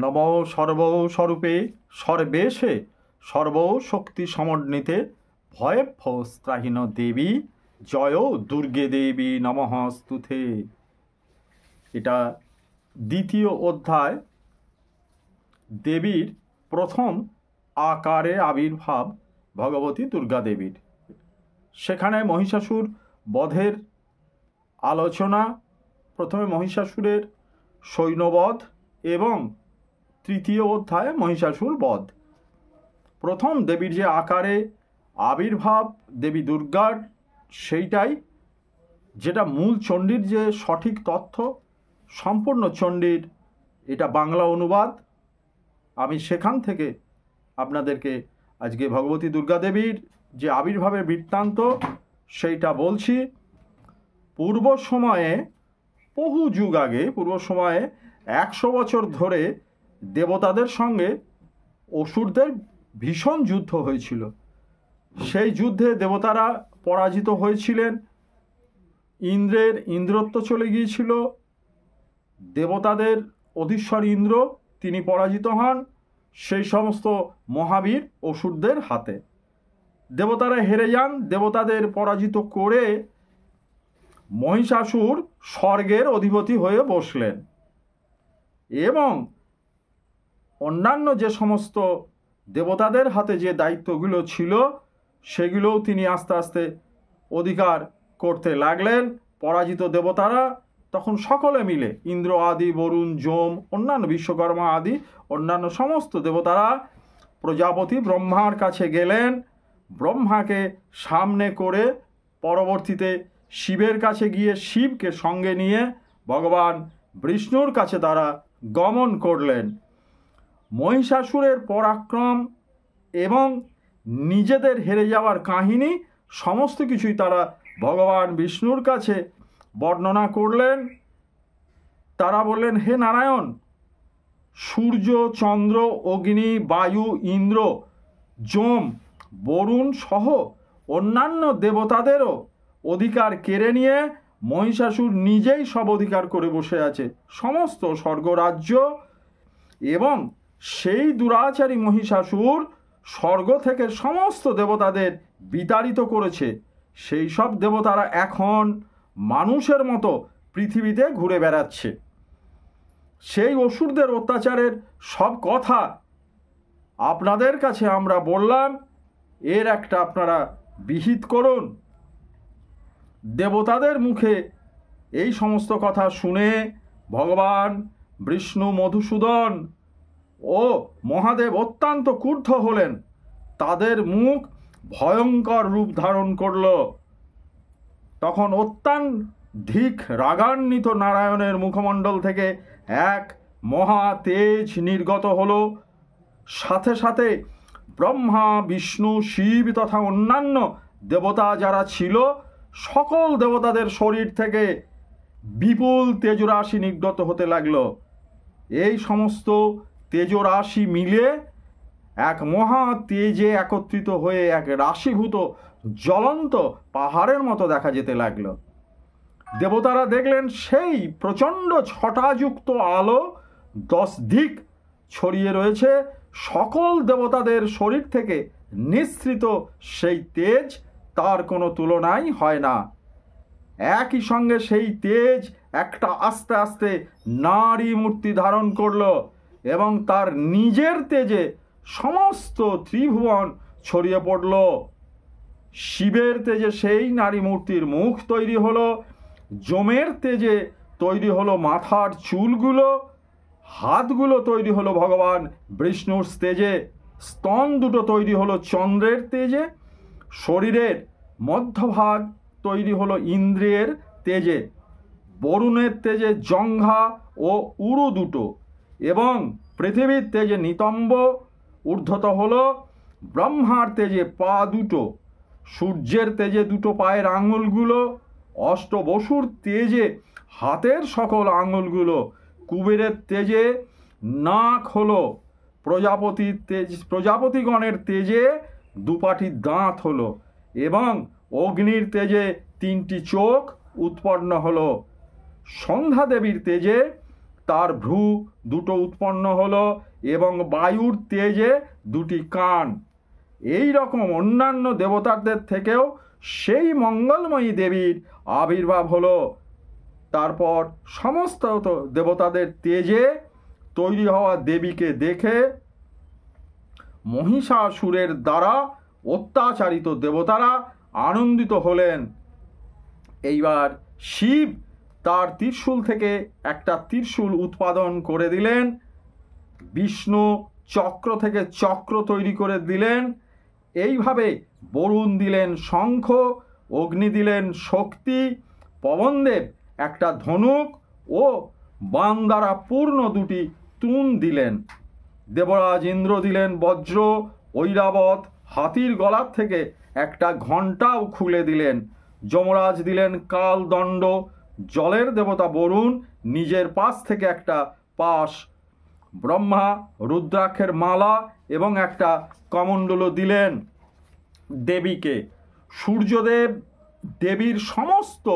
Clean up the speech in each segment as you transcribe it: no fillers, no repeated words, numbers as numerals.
নম সর্বস্বরূপে সর্বেশে সর্বশক্তি সমন্বিতে ভয়ভ্যস্ত্রাহীন দেবী জয় দুর্গে দেবী নমঃস্তুতে। এটা দ্বিতীয় অধ্যায়, দেবীর প্রথম আকারে আবির্ভাব ভগবতী দুর্গা দেবীর। সেখানে মহিষাসুর বধের আলোচনা, প্রথমে মহিষাসুরের সৈন্যবধ এবং তৃতীয় অধ্যায়ে মহিষাসুর বধ। প্রথম দেবীর যে আকারে আবির্ভাব দেবী দুর্গার, সেইটাই যেটা মূল চণ্ডীর যে সঠিক তথ্য, সম্পূর্ণ চণ্ডীর এটা বাংলা অনুবাদ। আমি সেখান থেকে আপনাদেরকে আজকে ভগবতী দুর্গা দেবীর যে আবির্ভাবের বৃত্তান্ত সেইটা বলছি। পূর্ব সময়ে, বহু যুগ আগে, পূর্ব সময়ে 100 বছর ধরে দেবতাদের সঙ্গে অসুরদের ভীষণ যুদ্ধ হয়েছিল। সেই যুদ্ধে দেবতারা পরাজিত হয়েছিলেন, ইন্দ্রের ইন্দ্রত্ব চলে গিয়েছিল, দেবতাদের অধীশ্বর ইন্দ্র তিনি পরাজিত হন সেই সমস্ত মহাবীর অসুরদের হাতে। দেবতারা হেরে যান, দেবতাদের পরাজিত করে মহিষাসুর স্বর্গের অধিপতি হয়ে বসলেন এবং অন্যান্য যে সমস্ত দেবতাদের হাতে যে দায়িত্বগুলো ছিল সেগুলোও তিনি আস্তে আস্তে অধিকার করতে লাগলেন। পরাজিত দেবতারা তখন সকলে মিলে, ইন্দ্র আদি, বরুণ, যম, অন্যান্য বিশ্বকর্মা আদি অন্যান্য সমস্ত দেবতারা প্রজাপতি ব্রহ্মার কাছে গেলেন। ব্রহ্মাকে সামনে করে পরবর্তীতে শিবের কাছে গিয়ে শিবকে সঙ্গে নিয়ে ভগবান বিষ্ণুর কাছে তারা গমন করলেন। মহিষাসুরের পরাক্রম এবং নিজেদের হেরে যাওয়ার কাহিনী সমস্ত কিছুই তারা ভগবান বিষ্ণুর কাছে বর্ণনা করলেন। তারা বললেন, হে নারায়ণ, সূর্য, চন্দ্র, অগ্নি, বায়ু, ইন্দ্র, যম, বরুণ সহ অন্যান্য দেবতাদেরও অধিকার কেড়ে নিয়ে মহিষাসুর নিজেই সব অধিকার করে বসে আছে, সমস্ত স্বর্গরাজ্য। এবং সেই দুরাচারী মহিষাসুর স্বর্গ থেকে সমস্ত দেবতাদের বিতাড়িত করেছে। সেই সব দেবতারা এখন মানুষের মতো পৃথিবীতে ঘুরে বেড়াচ্ছে। সেই অসুরদের অত্যাচারের সব কথা আপনাদের কাছে আমরা বললাম, এর একটা আপনারা বিহিত করুন। দেবতাদের মুখে এই সমস্ত কথা শুনে ভগবান বিষ্ণু, মধুসূদন ও মহাদেব অত্যন্ত ক্রুদ্ধ হলেন। তাদের মুখ ভয়ঙ্কর রূপ ধারণ করল। তখন অত্যধিক রাগান্বিত নারায়ণের মুখমণ্ডল থেকে এক মহা তেজ নির্গত হল। সাথে সাথে ব্রহ্মা, বিষ্ণু, শিব তথা অন্যান্য দেবতা যারা ছিল সকল দেবতাদের শরীর থেকে বিপুল তেজরাশি নির্গত হতে লাগল। এই সমস্ত তেজরাশি মিলে এক মহা তেজে একত্রিত হয়ে এক রাশিভূত জ্বলন্ত পাহাড়ের মতো দেখা যেতে লাগলো। দেবতারা দেখলেন সেই প্রচণ্ড ছটাযুক্ত আলো 10 দিক ছড়িয়ে রয়েছে। সকল দেবতাদের শরীর থেকে নিঃসৃত সেই তেজ তার কোনো তুলনাই হয় না। একই সঙ্গে সেই তেজ একটা আস্তে আস্তে নারী মূর্তি ধারণ করল এবং তার নিজের তেজে সমস্ত ত্রিভুবন ছড়িয়ে পড়ল। শিবের তেজে সেই নারী মূর্তির মুখ তৈরি হলো, যমের তেজে তৈরি হলো মাথার চুলগুলো, হাতগুলো তৈরি হলো ভগবান বিষ্ণুর তেজে, স্তন দুটো তৈরি হলো চন্দ্রের তেজে, শরীরের মধ্যভাগ তৈরি হলো ইন্দ্রের তেজে, বরুণের তেজে জঙ্ঘা ও উরু দুটো, এবং পৃথিবীর তেজে নিতম্ব ঊর্ধ্বত হলো, ব্রহ্মার তেজে পা দুটো, সূর্যের তেজে দুটো পায়ের আঙুলগুলো, অষ্টবসুর তেজে হাতের সকল আঙুলগুলো, কুবেরের তেজে নাক হলো, প্রজাপতিগণের তেজে দুপাটি দাঁত হলো এবং অগ্নির তেজে 3টি চোখ উৎপন্ন হলো। সন্ধ্যা দেবীর তেজে তার ভ্রু দুটো উৎপন্ন হলো এবং বায়ুর তেজে দুটি কান। এই রকম অন্যান্য দেবতাদের থেকেও সেই মঙ্গলময়ী দেবীর আবির্ভাব হলো। তারপর সমস্ত দেবতাদের তেজে তৈরি হওয়া দেবীকে দেখে মহিষাসুরের দ্বারা অত্যাচারিত দেবতারা আনন্দিত হলেন। এইবার শিব তার ত্রিশূল থেকে একটা ত্রিশূল উৎপাদন করে দিলেন, বিষ্ণু চক্র থেকে চক্র তৈরি করে দিলেন। এইভাবে বরুণ দিলেন শঙ্খ, অগ্নি দিলেন শক্তি, পবনদেব একটা ধনুক ও বাণ দ্বারা পূর্ণ দুটি তুন দিলেন। দেবরাজ ইন্দ্র দিলেন বজ্র, ঐরাবত হাতির গলার থেকে একটা ঘণ্টাও খুলে দিলেন। যমরাজ দিলেন কালদণ্ড, জলের দেবতা বরুণ নিজের পাশ থেকে একটা পাশ, ব্রহ্মা রুদ্রাক্ষের মালা এবং একটা কমণ্ডল দিলেন দেবীকে। সূর্যদেব দেবীর সমস্ত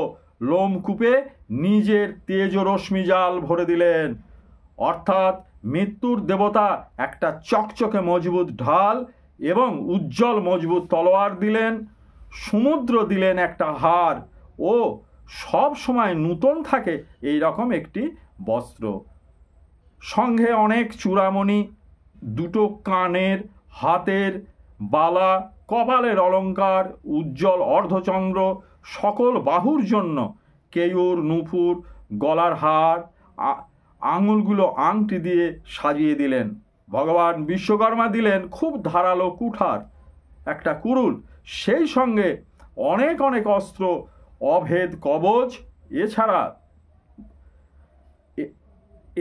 লোমকূপে নিজের তেজরশ্মি জাল ভরে দিলেন, অর্থাৎ মৃত্যুর দেবতা একটা চকচকে মজবুত ঢাল এবং উজ্জ্বল মজবুত তলোয়ার দিলেন। সমুদ্র দিলেন একটা হার ও সব সময় নূতন থাকে এই রকম একটি বস্ত্র। সঙ্গে অনেক চূড়ামণি, দুটো কানের, হাতের বালা, কপালের অলঙ্কার, উজ্জ্বল অর্ধচন্দ্র, সকল বাহুর জন্য কেয়ুর, নূপুর, গলার হার, আঙুলগুলো আংটি দিয়ে সাজিয়ে দিলেন। ভগবান বিশ্বকর্মা দিলেন খুব ধারালো কুঠার, একটা কুড়ুল, সেই সঙ্গে অনেক অনেক অস্ত্র, অভেদ কবচ,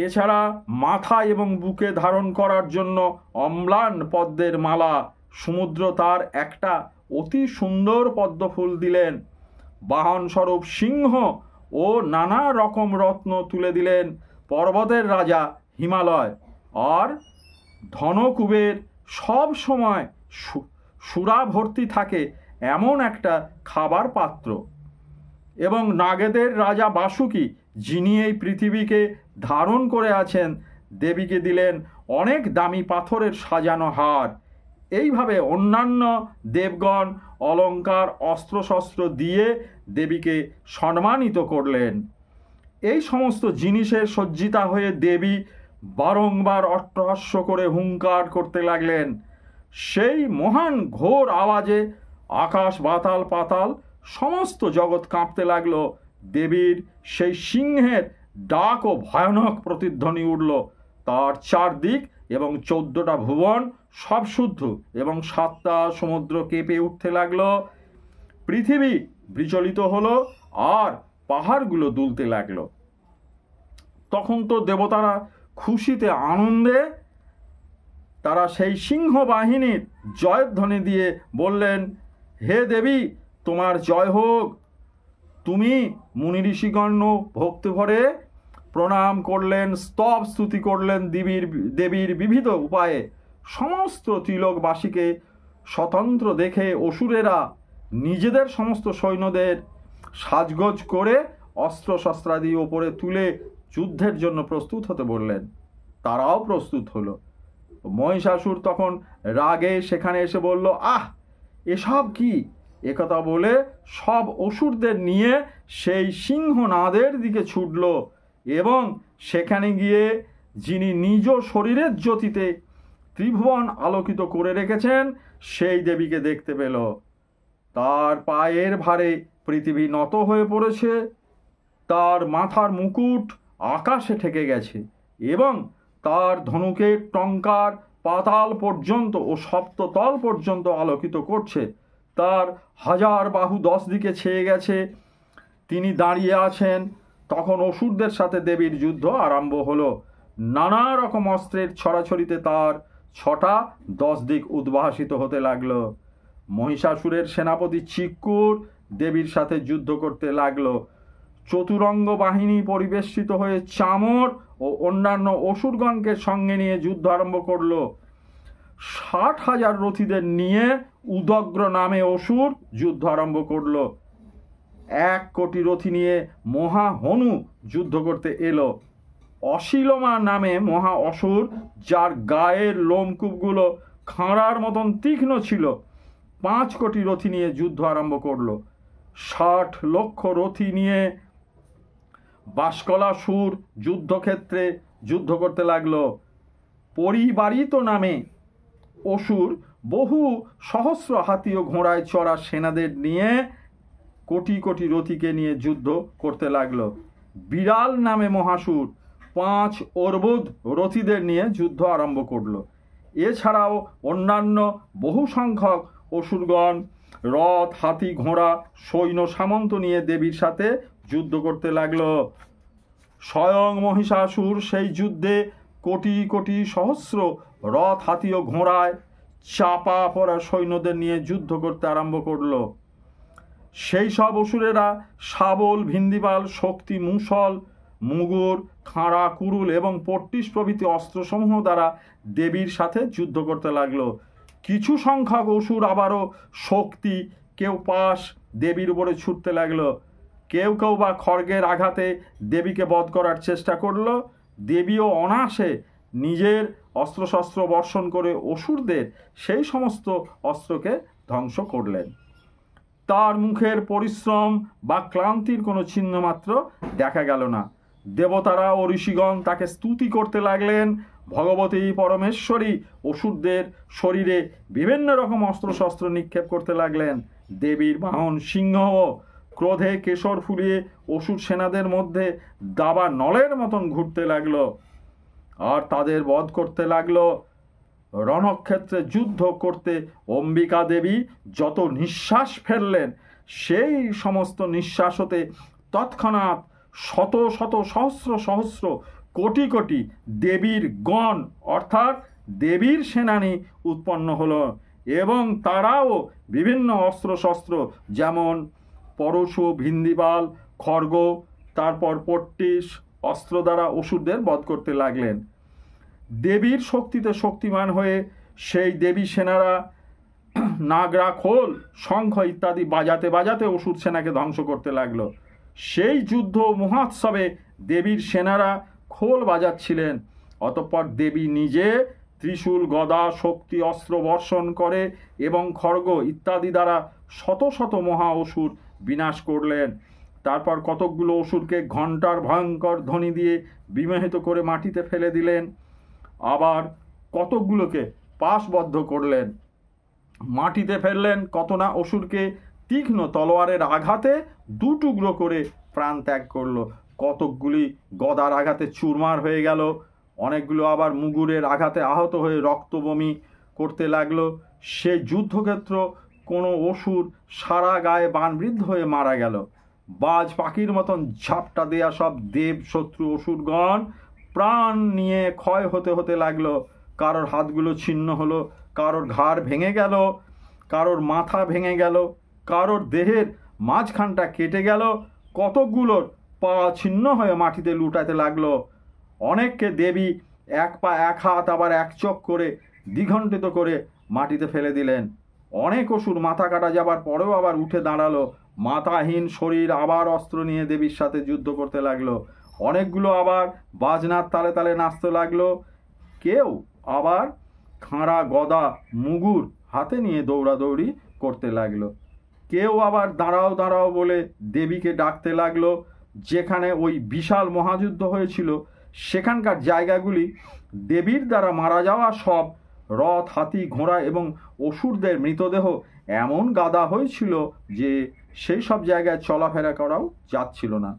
এছাড়া মাথা এবং বুকে ধারণ করার জন্য অম্লান পদ্মের মালা। সমুদ্র তার একটা অতি সুন্দর পদ্মফুল দিলেন। বাহন স্বরূপ সিংহ ও নানা রকম রত্ন তুলে দিলেন পর্বতের রাজা হিমালয়। আর ধনকুবের সব সময় সুরা ভর্তি থাকে এমন একটা খাবার পাত্র। এবং নাগেদের রাজা বাসুকি, যিনি এই পৃথিবীকে ধারণ করে আছেন, দেবীকে দিলেন অনেক দামি পাথরের সাজানো হার। এইভাবে অন্যান্য দেবগণ অলঙ্কার অস্ত্রশস্ত্র দিয়ে দেবীকে সম্মানিত করলেন। এই সমস্ত জিনিসের সজ্জিতা হয়ে দেবী বারংবার অট্টহাস্য করে হুঙ্কার করতে লাগলেন। সেই মহান ঘোর আওয়াজে আকাশ বাতাল পাতাল সমস্ত জগৎ কাঁপতে লাগলো। দেবীর সেই সিংহের ডাক ও ভয়ানক প্রতিধ্বনি উঠল। তার চারদিক এবং 14টা ভুবন সব শুদ্ধ এবং 7টা সমুদ্র কেঁপে উঠতে লাগলো। পৃথিবী বিচলিত হলো আর পাহাড়গুলো দুলতে লাগলো। তখন তো দেবতারা খুশিতে আনন্দে তারা সেই সিংহ বাহিনীর জয়ধ্বনি দিয়ে বললেন, হে দেবী, তোমার জয় হোক। তুমি মুনি ঋষিগণ ভক্তি ভরে প্রণাম করলেন, স্তব স্তুতি করলেন দেবীর বিবিধ উপায়ে। সমস্ত ত্রিলোকবাসীকে স্বতন্ত্র দেখে অসুরেরা নিজেদের সমস্ত সৈন্যদের সাজগোজ করে অস্ত্রশস্ত্রাদি ওপরে তুলে যুদ্ধের জন্য প্রস্তুত হতে বললেন। তারাও প্রস্তুত হলো। মহিষাসুর তখন রাগে সেখানে এসে বলল, আহ, এসব কি? একথা বলে সব অসুরদের নিয়ে সেই সিংহনাদের দিকে ছুটল এবং সেখানে গিয়ে যিনি নিজ শরীরের জ্যোতিতে ত্রিভুবন আলোকিত করে রেখেছেন সেই দেবীকে দেখতে পেল। তার পায়ের ভারে পৃথিবী নত হয়ে পড়েছে, তার মাথার মুকুট আকাশে ঠেকে গেছে এবং তার ধনুকের টঙ্কার পাতাল পর্যন্ত ও সপ্ততল পর্যন্ত আলোকিত করছে। তার 1000 বাহু 10 দিকে ছেয়ে গেছে। তিনি দাঁড়িয়ে আছেন। তখন অসুরদের সাথে দেবীর যুদ্ধ আরম্ভ হলো। নানা রকম অস্ত্রের ছড়াছড়িতে তার 6টা 10 দিক উদ্ভাসিত হতে লাগলো। মহিষাসুরের সেনাপতি চিক্কুর দেবীর সাথে যুদ্ধ করতে লাগলো। চতুরঙ্গ বাহিনী পরিবেষ্টিত হয়ে চামর ও অন্যান্য অসুরগণকে সঙ্গে নিয়ে যুদ্ধ আরম্ভ করলো। 60,000 রথীদের নিয়ে উদগ্র নামে অসুর যুদ্ধ আরম্ভ করলো। 1 কোটি রথী নিয়ে মহা হনু যুদ্ধ করতে এলো। অশিলমা নামে মহা অসুর, যার গায়ের লোমকূপগুলো খাঁড়ার মতন তীক্ষ্ণ ছিল, 5 কোটি রথী নিয়ে যুদ্ধ আরম্ভ করলো। 60 লক্ষ রথী নিয়ে বাষ্কলাসুর যুদ্ধক্ষেত্রে যুদ্ধ করতে লাগলো। পরিবারিত নামে অসুর বহু সহস্র হাতি ও ঘোড়ায় চড়া সেনাদের নিয়ে কোটি কোটি রথীকে নিয়ে যুদ্ধ করতে লাগলো। বিড়াল নামে মহাসুর 5 অর্বুদ রথীদের নিয়ে যুদ্ধ আরম্ভ করলো। এছাড়াও অন্যান্য বহু সংখ্যক অসুরগণ রথ, হাতি, ঘোড়া, সৈন্য সামন্ত নিয়ে দেবীর সাথে যুদ্ধ করতে লাগলো। স্বয়ং মহিষাসুর সেই যুদ্ধে কোটি কোটি সহস্র রথ, হাতি ও ঘোড়ায় চাপা পড়া সৈন্যদের নিয়ে যুদ্ধ করতে আরম্ভ করলো। সেই সব অসুরেরা শাবল, ভিন্দিপাল, শক্তি, মুসল, মুগুর, খাঁড়া, কুরুল এবং পট্টিস প্রভৃতি অস্ত্রসমূহ দ্বারা দেবীর সাথে যুদ্ধ করতে লাগলো। কিছু সংখ্যক অসুর আবারও শক্তি, কেউ পাশ দেবীর উপরে ছুটতে লাগলো, কেউ কেউ বা খড়গের আঘাতে দেবীকে বধ করার চেষ্টা করলো। দেবীও অনায়াসে নিজের অস্ত্রশস্ত্র বর্ষণ করে অসুরদের সেই সমস্ত অস্ত্রকে ধ্বংস করলেন। তার মুখের পরিশ্রম বা ক্লান্তির কোনো চিহ্ন মাত্র দেখা গেল না। দেবতারা ও ঋষিগণ তাকে স্তুতি করতে লাগলেন। ভগবতী পরমেশ্বরী অসুরদের শরীরে বিভিন্ন রকম অস্ত্রশস্ত্র নিক্ষেপ করতে লাগলেন। দেবীর বাহন সিংহ ক্রোধে কেশর ফুলিয়ে অসুর সেনাদের মধ্যে দাবা নলের মতন ঘুরতে লাগলো আর তাদের বধ করতে লাগলো। রণক্ষেত্রে যুদ্ধ করতে অম্বিকা দেবী যত নিঃশ্বাস ফেললেন, সেই সমস্ত নিঃশ্বাস হতে তৎক্ষণাৎ শত শত সহস্র সহস্র কোটি কোটি দেবীর গণ অর্থাৎ দেবীর সেনানী উৎপন্ন হলো এবং তারাও বিভিন্ন অস্ত্রশস্ত্র যেমন পরশু, ভিন্দিপাল, খড়গ, তারপর পট্টিস অস্ত্র দ্বারা অসুরদের বধ করতে লাগলেন। দেবীর শক্তিতে শক্তিমান হয়ে সেই দেবী সেনারা নাগরা, খোল, শঙ্খ ইত্যাদি বাজাতে বাজাতে অসুর সেনাকে ধ্বংস করতে লাগলো। সেই যুদ্ধ মহোৎসবে দেবীর সেনারা খোল বাজাচ্ছিলেন। অতঃপর দেবী নিজে ত্রিশূল, গদা, শক্তি অস্ত্র বর্ষণ করে এবং খড়গ ইত্যাদি দ্বারা শত শত মহা অসুর বিনাশ করলেন। তারপর কতকগুলো অসুরকে ঘণ্টার ভয়ঙ্কর ধ্বনি দিয়ে বিমোহিত করে মাটিতে ফেলে দিলেন। আবার কতকগুলোকে পাশবদ্ধ করলেন, মাটিতে ফেললেন। কত না অসুরকে তীক্ষ্ণ তলোয়ারের আঘাতে 2 টুকরো করে প্রাণ ত্যাগ করলো। কতকগুলি গদার আঘাতে চুরমার হয়ে গেল। অনেকগুলো আবার মুগুরের আঘাতে আহত হয়ে রক্ত বমি করতে লাগলো। সে যুদ্ধক্ষেত্র কোনো অসুর সারা গায়ে বাণবিদ্ধ হয়ে মারা গেল। বাজ পাখির মতন ঝাপটা দেয়া সব দেব শত্রু অসুরগণ প্রাণ নিয়ে ক্ষয় হতে হতে লাগলো। কারোর হাতগুলো ছিন্ন হলো, কারোর ঘাড় ভেঙে গেল, কারোর মাথা ভেঙে গেল, কারোর দেহের মাঝখানটা কেটে গেল, কতকগুলোর পা ছিন্ন হয়ে মাটিতে লুটাতে লাগলো। অনেককে দেবী 1 পা 1 হাত আবার 1 চোখ করে দ্বিখণ্ডিত করে মাটিতে ফেলে দিলেন। অনেক অসুর মাথা কাটা যাবার পরেও আবার উঠে দাঁড়ালো। মাথাহীন শরীর আবার অস্ত্র নিয়ে দেবীর সাথে যুদ্ধ করতে লাগলো। অনেকগুলো আবার বাজনার তালে তালে নাচতে লাগলো। কেউ আবার খাঁড়া, গদা, মুগুর হাতে নিয়ে দৌড়াদৌড়ি করতে লাগলো। কেউ আবার দাঁড়াও দাঁড়াও বলে দেবীকে ডাকতে লাগলো। যেখানে ওই বিশাল মহাযুদ্ধ হয়েছিল সেখানকার জায়গাগুলি দেবীর দ্বারা মারা যাওয়া সব রথ, হাতি, ঘোড়া এবং অসুরদের মৃতদেহ এমন গাদা হয়েছিল যে সেই সব জায়গায় চলাফেরা করাও যাচ্ছিল না।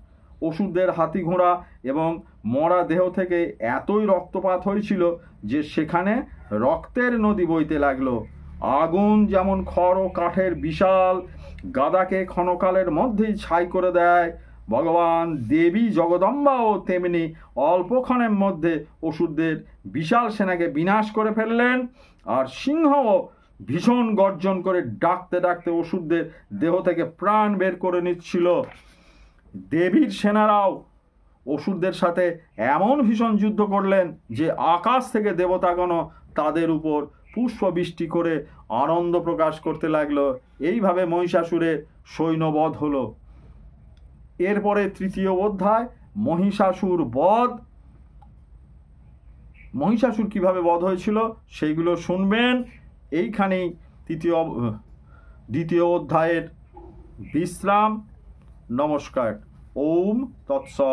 অসুরদের হাতি, ঘোড়া এবং মরা দেহ থেকে এতই রক্তপাত হয়েছিল যে সেখানে রক্তের নদী বইতে লাগলো। আগুন যেমন খড় ও কাঠের বিশাল গাদাকে ক্ষণকালের মধ্যেই ছাই করে দেয়, ভগবান দেবী জগদম্বাও তেমনি অল্পক্ষণের মধ্যে অসুরদের বিশাল সেনাকে বিনাশ করে ফেললেন। আর সিংহও ভীষণ গর্জন করে ডাকতে ডাকতে অসুরদের দেহ থেকে প্রাণ বের করে নিচ্ছিল। দেবীর সেনারাও অসুরদের সাথে এমন ভীষণ যুদ্ধ করলেন যে আকাশ থেকে দেবতাগণ তাদের উপর পুষ্পবৃষ্টি করে আনন্দ প্রকাশ করতে লাগলো। এইভাবে মহিষাসুরের সৈন্যবধ হলো। এরপরে 3য় অধ্যায় মহিষাসুর বধ মহিষাসুর কিভাবে বধ হয়েছিল সেইগুলো শুনবেন। এইখানেই দ্বিতীয় অধ্যায়ের বিশ্রাম। নমস্কার। ওম তৎসৎ।